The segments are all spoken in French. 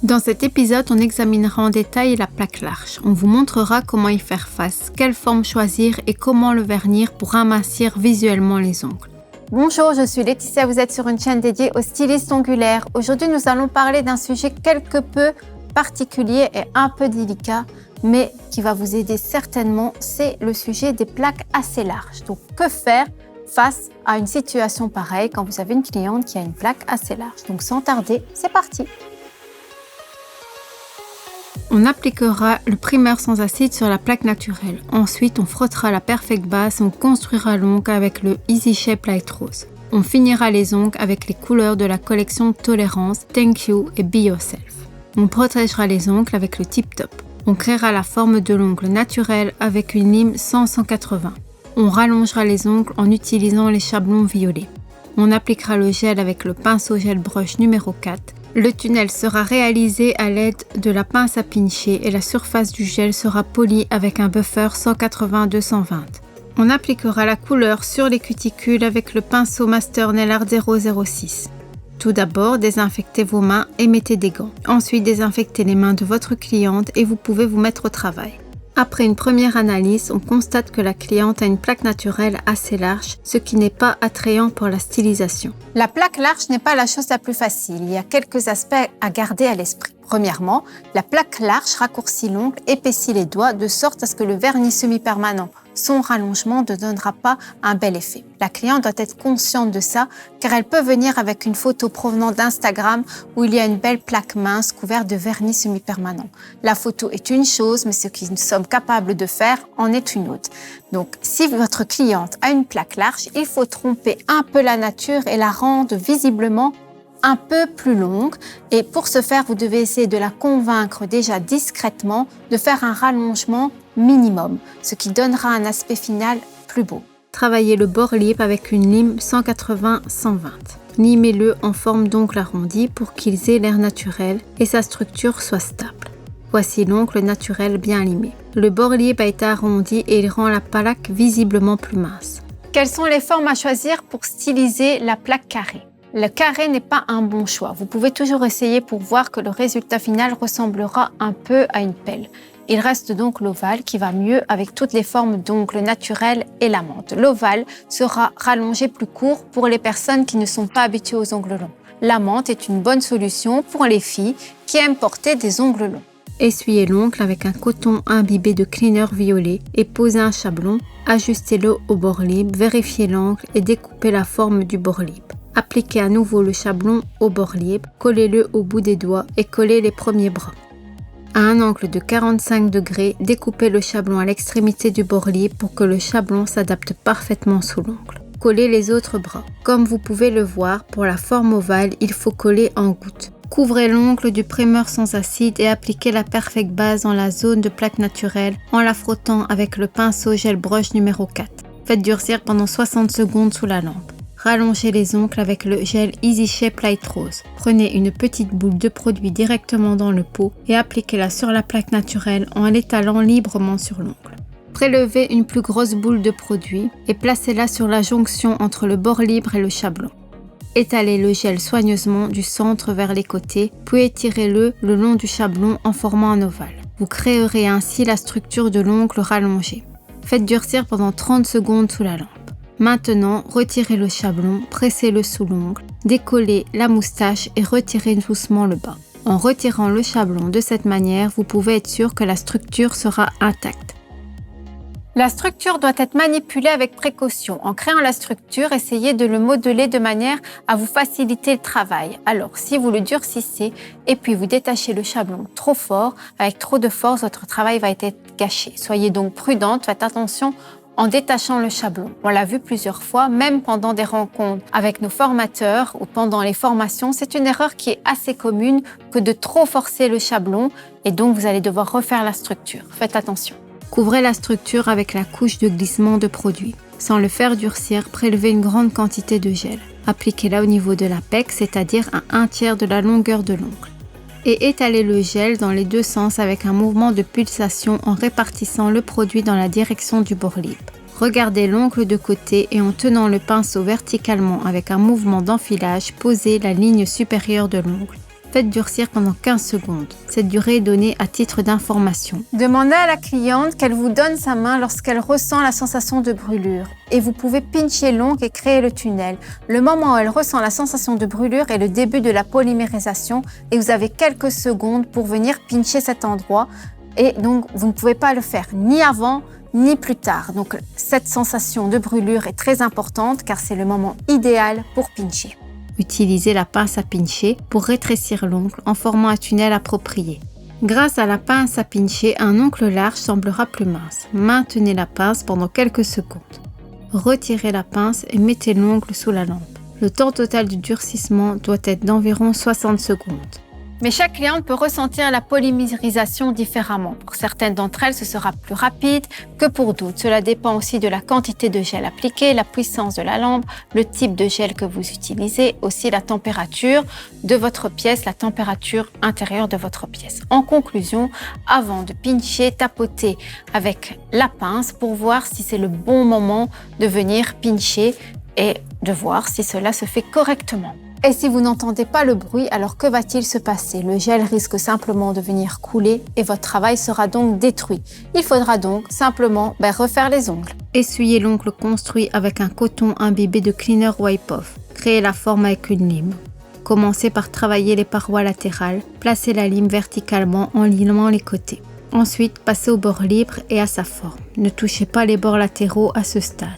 Dans cet épisode, on examinera en détail la plaque large. On vous montrera comment y faire face, quelle forme choisir et comment le vernir pour amincir visuellement les ongles. Bonjour, je suis Laetitia, vous êtes sur une chaîne dédiée aux stylistes ongulaires. Aujourd'hui, nous allons parler d'un sujet quelque peu particulier et un peu délicat, mais qui va vous aider certainement, c'est le sujet des plaques assez larges. Donc, que faire face à une situation pareille quand vous avez une cliente qui a une plaque assez large? Donc, sans tarder, c'est parti! On appliquera le primer sans acide sur la plaque naturelle. Ensuite, on frottera la Perfect Base et on construira l'ongle avec le Easy Shape Light Rose. On finira les ongles avec les couleurs de la collection Tolérance, Thank You et Be Yourself. On protégera les ongles avec le Tip Top. On créera la forme de l'ongle naturel avec une lime 100-180. On rallongera les ongles en utilisant les chablons violets. On appliquera le gel avec le pinceau gel brush numéro 4. Le tunnel sera réalisé à l'aide de la pince à pincher et la surface du gel sera polie avec un buffer 180-220. On appliquera la couleur sur les cuticules avec le pinceau Master Nail Art 006. Tout d'abord, désinfectez vos mains et mettez des gants. Ensuite, désinfectez les mains de votre cliente et vous pouvez vous mettre au travail. Après une première analyse, on constate que la cliente a une plaque naturelle assez large, ce qui n'est pas attrayant pour la stylisation. La plaque large n'est pas la chose la plus facile. Il y a quelques aspects à garder à l'esprit. Premièrement, la plaque large raccourcit l'ongle, épaissit les doigts de sorte à ce que le vernis semi-permanent, son rallongement ne donnera pas un bel effet. La cliente doit être consciente de ça car elle peut venir avec une photo provenant d'Instagram où il y a une belle plaque mince couverte de vernis semi-permanent. La photo est une chose, mais ce que nous sommes capables de faire en est une autre. Donc, si votre cliente a une plaque large, il faut tromper un peu la nature et la rendre visiblement un peu plus longue. Et pour ce faire, vous devez essayer de la convaincre déjà discrètement de faire un rallongement minimum, ce qui donnera un aspect final plus beau. Travaillez le bord lip avec une lime 180-120. Limez-le en forme d'ongle arrondi pour qu'ils aient l'air naturel et sa structure soit stable. Voici l'ongle naturel bien limé. Le bord lip a été arrondi et il rend la plaque visiblement plus mince. Quelles sont les formes à choisir pour styliser la plaque carrée? Le carré n'est pas un bon choix. Vous pouvez toujours essayer pour voir que le résultat final ressemblera un peu à une pelle. Il reste donc l'ovale qui va mieux avec toutes les formes d'ongles naturels et la menthe. L'ovale sera rallongé plus court pour les personnes qui ne sont pas habituées aux ongles longs. La menthe est une bonne solution pour les filles qui aiment porter des ongles longs. Essuyez l'ongle avec un coton imbibé de cleaner violet et posez un chablon. Ajustez-le au bord libre, vérifiez l'angle et découpez la forme du bord libre. Appliquez à nouveau le chablon au bord libre, collez-le au bout des doigts et collez les premiers bras. À un angle de 45 degrés, découpez le chablon à l'extrémité du bord libre pour que le chablon s'adapte parfaitement sous l'ongle. Collez les autres bras. Comme vous pouvez le voir, pour la forme ovale, il faut coller en gouttes. Couvrez l'ongle du primer sans acide et appliquez la Perfect Base dans la zone de plaque naturelle en la frottant avec le pinceau gel brush numéro 4. Faites durcir pendant 60 secondes sous la lampe. Rallongez les ongles avec le gel Easy Shape Light Rose. Prenez une petite boule de produit directement dans le pot et appliquez-la sur la plaque naturelle en l'étalant librement sur l'ongle. Prélevez une plus grosse boule de produit et placez-la sur la jonction entre le bord libre et le chablon. Étalez le gel soigneusement du centre vers les côtés, puis étirez-le le long du chablon en formant un ovale. Vous créerez ainsi la structure de l'ongle rallongé. Faites durcir pendant 30 secondes sous la lampe. Maintenant, retirez le chablon, pressez-le sous l'ongle, décollez la moustache et retirez doucement le bas. En retirant le chablon de cette manière, vous pouvez être sûr que la structure sera intacte. La structure doit être manipulée avec précaution. En créant la structure, essayez de le modeler de manière à vous faciliter le travail. Alors, si vous le durcissez et puis vous détachez le chablon trop fort, avec trop de force, votre travail va être gâché. Soyez donc prudente, faites attention en détachant le chablon. On l'a vu plusieurs fois, même pendant des rencontres avec nos formateurs ou pendant les formations, c'est une erreur qui est assez commune que de trop forcer le chablon et donc vous allez devoir refaire la structure. Faites attention. Couvrez la structure avec la couche de glissement de produit. Sans le faire durcir, prélevez une grande quantité de gel. Appliquez-la au niveau de l'apex, c'est-à-dire à 1/3 de la longueur de l'ongle. Et étalez le gel dans les deux sens avec un mouvement de pulsation en répartissant le produit dans la direction du bord libre. Regardez l'ongle de côté et en tenant le pinceau verticalement avec un mouvement d'enfilage, posez la ligne supérieure de l'ongle. Faites durcir pendant 15 secondes. Cette durée est donnée à titre d'information. Demandez à la cliente qu'elle vous donne sa main lorsqu'elle ressent la sensation de brûlure. Et vous pouvez pincher l'ongle et créer le tunnel. Le moment où elle ressent la sensation de brûlure est le début de la polymérisation et vous avez quelques secondes pour venir pincher cet endroit. Et donc, vous ne pouvez pas le faire ni avant ni plus tard. Donc, cette sensation de brûlure est très importante car c'est le moment idéal pour pincher. Utilisez la pince à pincher pour rétrécir l'ongle en formant un tunnel approprié. Grâce à la pince à pincher, un ongle large semblera plus mince. Maintenez la pince pendant quelques secondes. Retirez la pince et mettez l'ongle sous la lampe. Le temps total du durcissement doit être d'environ 60 secondes. Mais chaque cliente peut ressentir la polymérisation différemment. Pour certaines d'entre elles, ce sera plus rapide que pour d'autres. Cela dépend aussi de la quantité de gel appliquée, la puissance de la lampe, le type de gel que vous utilisez, aussi la température de votre pièce, la température intérieure de votre pièce. En conclusion, avant de pincher, tapotez avec la pince pour voir si c'est le bon moment de venir pincher et de voir si cela se fait correctement. Et si vous n'entendez pas le bruit, alors que va-t-il se passer? Le gel risque simplement de venir couler et votre travail sera donc détruit. Il faudra donc simplement refaire les ongles. Essuyez l'ongle construit avec un coton imbibé de Cleaner Wipe Off. Créez la forme avec une lime. Commencez par travailler les parois latérales. Placez la lime verticalement en limant les côtés. Ensuite, passez au bord libre et à sa forme. Ne touchez pas les bords latéraux à ce stade.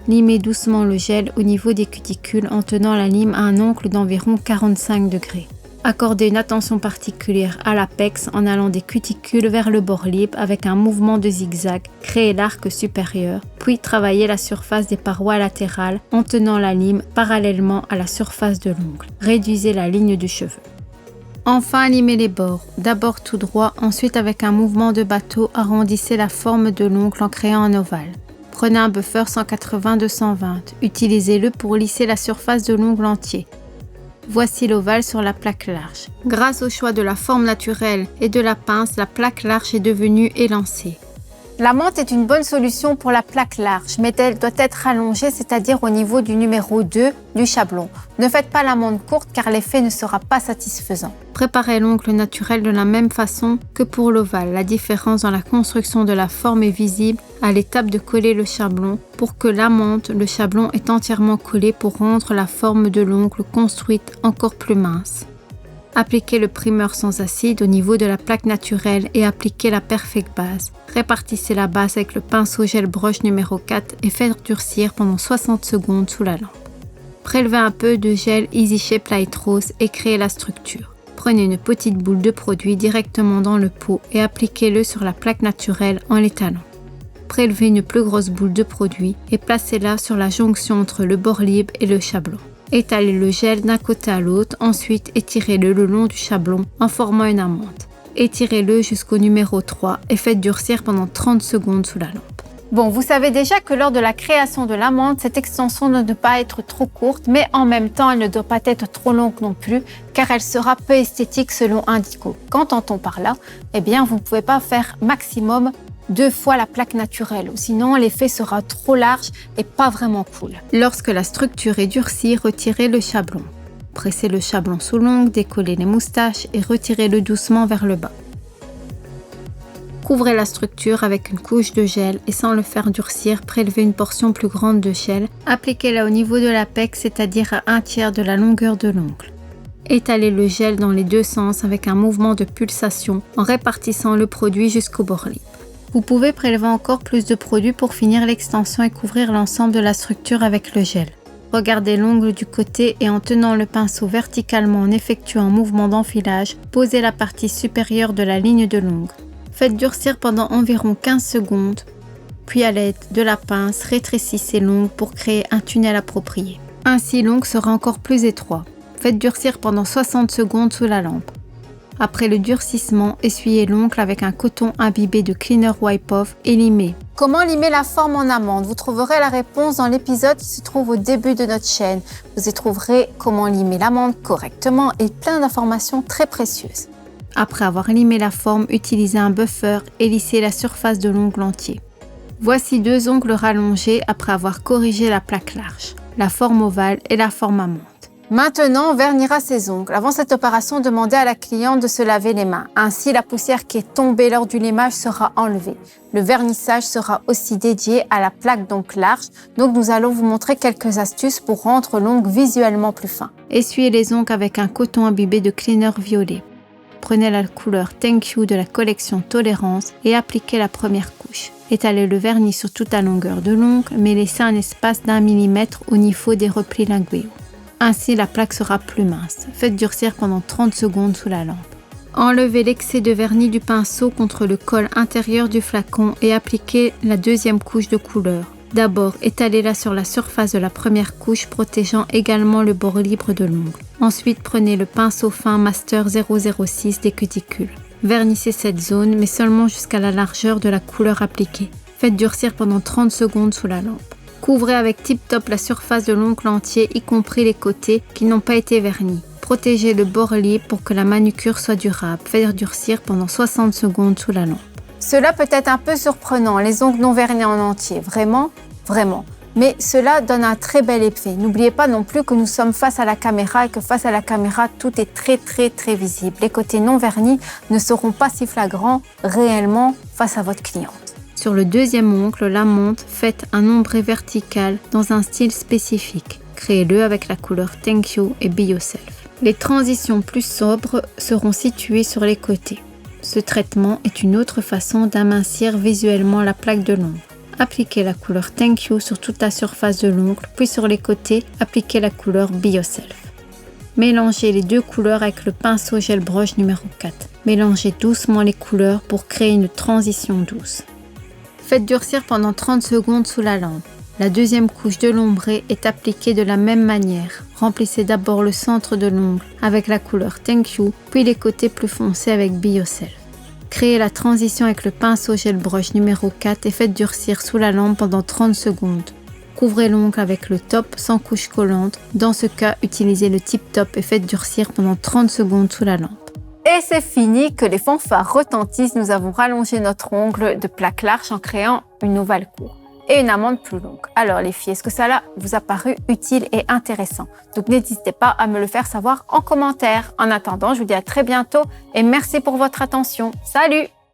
Limez doucement le gel au niveau des cuticules en tenant la lime à un angle d'environ 45 degrés. Accordez une attention particulière à l'apex en allant des cuticules vers le bord libre avec un mouvement de zigzag. Créez l'arc supérieur, puis travaillez la surface des parois latérales en tenant la lime parallèlement à la surface de l'ongle. Réduisez la ligne du cheveu. Enfin, limez les bords. D'abord tout droit, ensuite avec un mouvement de bateau, arrondissez la forme de l'ongle en créant un ovale. Prenez un buffer 180-220. Utilisez-le pour lisser la surface de l'ongle entier. Voici l'ovale sur la plaque large. Grâce au choix de la forme naturelle et de la pince, la plaque large est devenue élancée. La menthe est une bonne solution pour la plaque large, mais elle doit être allongée, c'est-à-dire au niveau du numéro 2 du chablon. Ne faites pas la menthe courte car l'effet ne sera pas satisfaisant. Préparez l'ongle naturel de la même façon que pour l'ovale. La différence dans la construction de la forme est visible à l'étape de coller le chablon. Pour que la menthe, le chablon est entièrement collé pour rendre la forme de l'ongle construite encore plus mince. Appliquez le primeur sans acide au niveau de la plaque naturelle et appliquez la Perfect Base. Répartissez la base avec le pinceau gel broche numéro 4 et faites durcir pendant 60 secondes sous la lampe. Prélevez un peu de gel Easy Shape Light Rose et créez la structure. Prenez une petite boule de produit directement dans le pot et appliquez-le sur la plaque naturelle en l'étalant. Prélevez une plus grosse boule de produit et placez-la sur la jonction entre le bord libre et le chablon. Étalez le gel d'un côté à l'autre, ensuite étirez-le le long du chablon en formant une amande. Étirez-le jusqu'au numéro 3 et faites durcir pendant 30 secondes sous la lampe. Bon, vous savez déjà que lors de la création de l'amande, cette extension ne doit pas être trop courte, mais en même temps, elle ne doit pas être trop longue non plus, car elle sera peu esthétique selon Indico. Qu'entend-on par là? Eh bien, vous ne pouvez pas faire maximum 2 fois la plaque naturelle, ou sinon l'effet sera trop large et pas vraiment cool. Lorsque la structure est durcie, retirez le chablon. Pressez le chablon sous l'ongle, décollez les moustaches et retirez-le doucement vers le bas. Couvrez la structure avec une couche de gel et sans le faire durcir, prélevez une portion plus grande de gel. Appliquez-la au niveau de l'apex, c'est-à-dire à 1/3 de la longueur de l'ongle. Étalez le gel dans les deux sens avec un mouvement de pulsation en répartissant le produit jusqu'au bord libre. Vous pouvez prélever encore plus de produit pour finir l'extension et couvrir l'ensemble de la structure avec le gel. Regardez l'ongle du côté et en tenant le pinceau verticalement en effectuant un mouvement d'enfilage, posez la partie supérieure de la ligne de l'ongle. Faites durcir pendant environ 15 secondes, puis à l'aide de la pince, rétrécissez l'ongle pour créer un tunnel approprié. Ainsi, l'ongle sera encore plus étroit. Faites durcir pendant 60 secondes sous la lampe. Après le durcissement, essuyez l'ongle avec un coton imbibé de Cleaner Wipe Off et limez. Comment limer la forme en amande? Vous trouverez la réponse dans l'épisode qui se trouve au début de notre chaîne. Vous y trouverez comment limer l'amande correctement et plein d'informations très précieuses. Après avoir limé la forme, utilisez un buffer et lissez la surface de l'ongle entier. Voici 2 ongles rallongés après avoir corrigé la plaque large, la forme ovale et la forme amande. Maintenant, on vernira ses ongles. Avant cette opération, demandez à la cliente de se laver les mains. Ainsi, la poussière qui est tombée lors du limage sera enlevée. Le vernissage sera aussi dédié à la plaque d'ongles large. Donc, nous allons vous montrer quelques astuces pour rendre l'ongle visuellement plus fin. Essuyez les ongles avec un coton imbibé de cleaner violet. Prenez la couleur Thank You de la collection Tolérance et appliquez la première couche. Étalez le vernis sur toute la longueur de l'ongle, mais laissez un espace d'1 mm au niveau des replis linguaux. Ainsi, la plaque sera plus mince. Faites durcir pendant 30 secondes sous la lampe. Enlevez l'excès de vernis du pinceau contre le col intérieur du flacon et appliquez la deuxième couche de couleur. D'abord, étalez-la sur la surface de la première couche, protégeant également le bord libre de l'ongle. Ensuite, prenez le pinceau fin Master 006 des cuticules. Vernissez cette zone, mais seulement jusqu'à la largeur de la couleur appliquée. Faites durcir pendant 30 secondes sous la lampe. Couvrez avec Tip Top la surface de l'ongle entier, y compris les côtés qui n'ont pas été vernis. Protégez le bord libre pour que la manucure soit durable. Faites durcir pendant 60 secondes sous la lampe. Cela peut être un peu surprenant, les ongles non vernis en entier, vraiment. Mais cela donne un très bel effet. N'oubliez pas non plus que nous sommes face à la caméra et que face à la caméra, tout est très visible. Les côtés non vernis ne seront pas si flagrants réellement face à votre cliente. Sur le deuxième ongle, la monte, faites un ombré vertical dans un style spécifique. Créez-le avec la couleur Thank You et Be Yourself. Les transitions plus sobres seront situées sur les côtés. Ce traitement est une autre façon d'amincir visuellement la plaque de l'ongle. Appliquez la couleur Thank You sur toute la surface de l'ongle, puis sur les côtés, appliquez la couleur Be Yourself. Mélangez les deux couleurs avec le pinceau gel brush numéro 4. Mélangez doucement les couleurs pour créer une transition douce. Faites durcir pendant 30 secondes sous la lampe. La deuxième couche de l'ombré est appliquée de la même manière. Remplissez d'abord le centre de l'ongle avec la couleur Thank You, puis les côtés plus foncés avec Be Yourself. Créez la transition avec le pinceau gel brush numéro 4 et faites durcir sous la lampe pendant 30 secondes. Couvrez l'ongle avec le top sans couche collante. Dans ce cas, utilisez le Tip Top et faites durcir pendant 30 secondes sous la lampe. Et c'est fini, que les fanfares retentissent. Nous avons rallongé notre ongle de plaque large en créant une ovale courte et une amande plus longue. Alors les filles, est-ce que ça vous a paru utile et intéressant? Donc n'hésitez pas à me le faire savoir en commentaire. En attendant, je vous dis à très bientôt et merci pour votre attention. Salut!